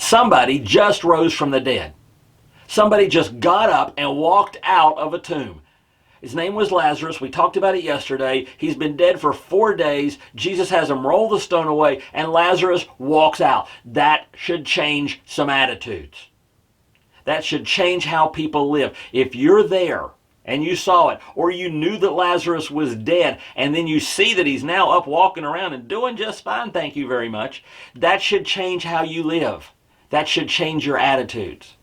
Somebody just rose from the dead. Somebody just got up and walked out of a tomb. His name was Lazarus. We talked about it yesterday. He's been dead for 4 days. Jesus has him roll the stone away, and Lazarus walks out. That should change some attitudes. That should change how people live. If you're there and you saw it, or you knew that Lazarus was dead, and then you see that he's now up walking around and doing just fine, thank you very much, that should change how you live. That should change your attitudes.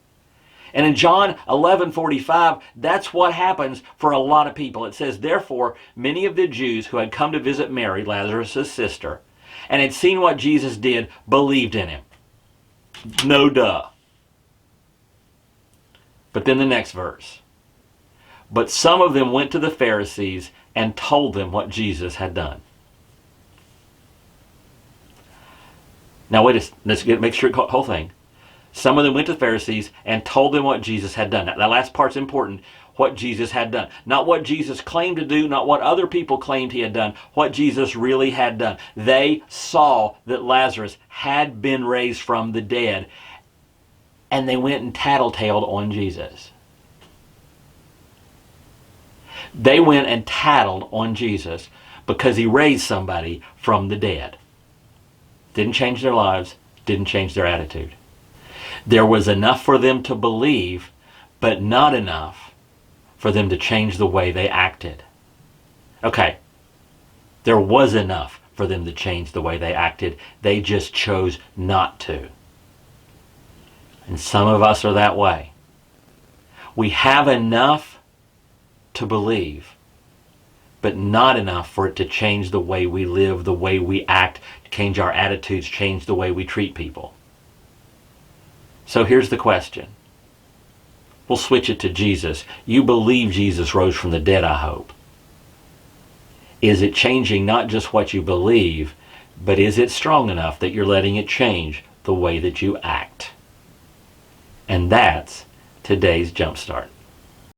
And in John 11:45, that's what happens for a lot of people. It says, therefore, many of the Jews who had come to visit Mary, Lazarus' sister, and had seen what Jesus did, believed in him. No duh. But then the next verse. But some of them went to the Pharisees and told them what Jesus had done. Now let's make sure the whole thing. Some of them went to the Pharisees and told them what Jesus had done. Now, that last part's important. What Jesus had done. Not what Jesus claimed to do, not what other people claimed he had done. What Jesus really had done. They saw that Lazarus had been raised from the dead, and they went and tattletaled on Jesus. They went and tattled on Jesus because he raised somebody from the dead. Didn't change their lives, didn't change their attitude. There was enough for them to believe, but not enough for them to change the way they acted. Okay, there was enough for them to change the way they acted. They just chose not to. And some of us are that way. We have enough to believe, but not enough for it to change the way we live, the way we act, change our attitudes, change the way we treat people. So here's the question. We'll switch it to Jesus. You believe Jesus rose from the dead, I hope. Is it changing not just what you believe, but is it strong enough that you're letting it change the way that you act? And that's today's Jumpstart.